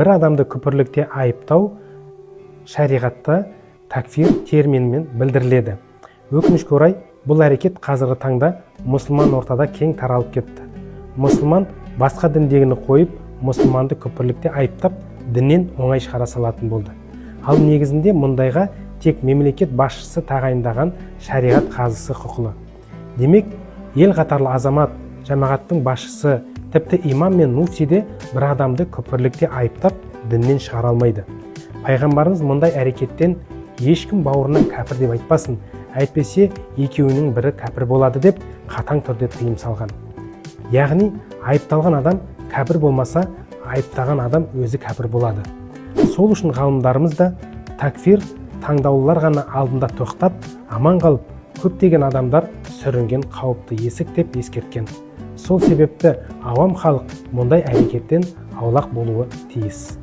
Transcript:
бір адамды күпірлікте айыптау шариғатта такфир терминімен білдіріледі. Өкінішке орай, бұл әрекет қазіргі таңда мұсылман ортада кең таралып кетті. Мұсылман басқа діндегіні қойып, мұсылманды күпірлікте айыптап, діннен оңай шығара салатын болды. Ал негізінде мұндайға тек мемлекет басшысы тағайындаған шариғат қазысы құқылы. Демек, ел қатарлы азамат, жамағаттың басшысы, тіпті имам мен муфти де бір адамды күпірлікте айыптап, діннен шығара алмайды. Пайғамбарымыз мұндай әрекеттен ешкім бауырына кәпір деп айтпасын, әйтпесе екеуінің бірі кәпір болады деп қатаң түрде тыйым салған. Яғни, айыпталған адам кәпір болмаса, айыптаған адам өзі кәпір болады. Сол үшін ғалымдарымыз да такфир таңдаулылар ғана алдында тоқтап, аман қалып, көптеген адамдар сүрінген қауіпті есік деп ескерткен. Сол себепті авам халық мұндай әрекеттен аулақ болуы тиіс.